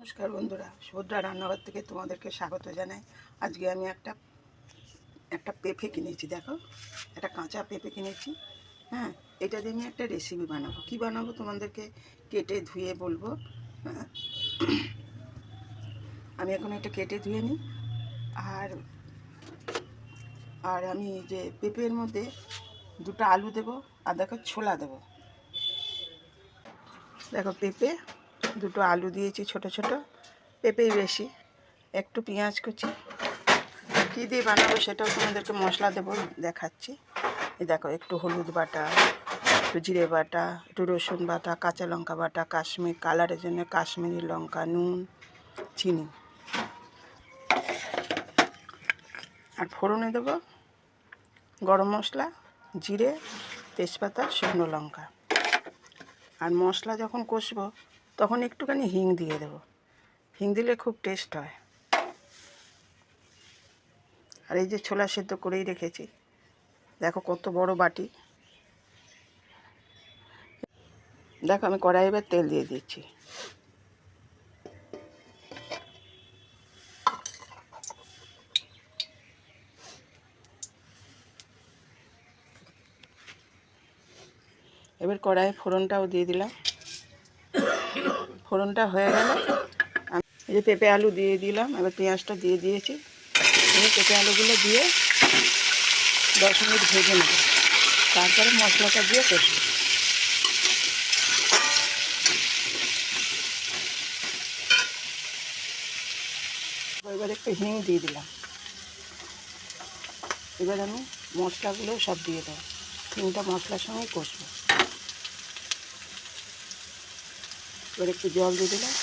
নমস্কার বন্ধুরা, সুভদ্রা রান্নাঘর থেকে তোমাদেরকে স্বাগত জানাই। আজকে আমি একটা পেঁপে কিনেছি। দেখো, একটা কাঁচা পেঁপে কিনেছি। হ্যাঁ, এটা দিয়ে আমি একটা রেসিপি বানাবো। কি বানাবো তোমাদেরকে কেটে ধুয়ে বলবো। হ্যাঁ, আমি এখন এটা কেটে ধুয়ে নিই। আর আর আমি যে পেঁপের মধ্যে দুটো আলু দেবো, আর দেখো ছোলা দেবো। দেখো, পেঁপে দুটো আলু দিয়েছি, ছোট ছোট। পেঁপেই বেশি, একটু পেঁয়াজ কুচি। কী দিয়ে বানাবো সেটাও তোমাদেরকে মশলা দেবো, দেখাচ্ছি। এই দেখো, একটু হলুদ বাটা, একটু জিরে বাটা, একটু রসুন বাটা, কাঁচা লঙ্কা বাটা, কালারের জন্য কাশ্মীরি লঙ্কা, নুন, চিনি। আর ফোড়নে দেবো গরম মশলা, জিরে, তেজপাতা, শুকনো লঙ্কা। আর মশলা যখন কষবো তখন একটুখানি হিং দিয়ে দেবো। হিং দিলে খুব টেস্ট হয়। আর এই যে ছোলা সেদ্ধ করেই রেখেছি, দেখো কত বড় বাটি। দেখো, আমি কড়াই এবার তেল দিয়ে দিচ্ছি। এবার কড়াইয়ে ফোড়নটাও দিয়ে দিলাম। ফোড়নটা হয়ে গেলে আমি এই যে পেঁপে আলু দিয়ে দিলাম। এবার পেঁয়াজটা দিয়ে দিয়েছি। এবার পেঁপে আলুগুলো দিয়ে 10 মিনিট ভেজে নেব। তারপরে মশলাটা দিয়ে কষবো। এবার একটু হিং দিয়ে দিলাম। এবার আমি মশলাগুলো সব দিয়ে দেবো। হিংটা মশলার সঙ্গে কষবো। এবার একটু জল দিয়ে দিলাম।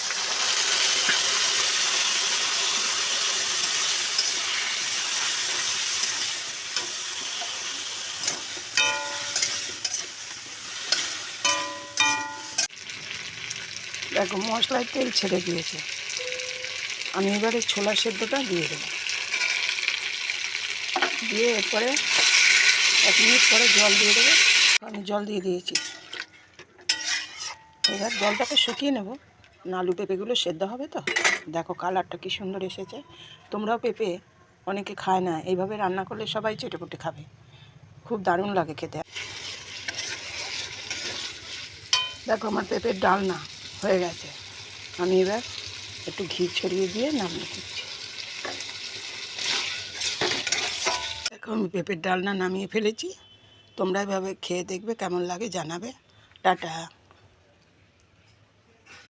দেখো, মশলায় তেল ছেড়ে দিয়েছে। আমি এবারে ছোলা সেদ্ধটা দিয়ে দেবো। দিয়ে এরপরে 1 মিনিট পরে জল দিয়ে দেবো। আমি জল দিয়ে দিয়েছি। এবার জলটাকে শুকিয়ে নেব। আলু পেঁপেগুলো সেদ্ধ হবে তো। দেখো কালারটা কি সুন্দর এসেছে। তোমরাও পেঁপে অনেকে খায় না, এইভাবে রান্না করলে সবাই চেটেপুটে খাবে, খুব দারুণ লাগে খেতে। দেখো, আমার পেঁপের ডালনা হয়ে গেছে। আমি এবার একটু ঘি ছড়িয়ে দিয়ে নামিয়ে দিচ্ছি। দেখো, আমি পেঁপের ডালনা নামিয়ে ফেলেছি। তোমরা এভাবে খেয়ে দেখবে, কেমন লাগে জানাবে। টাটা।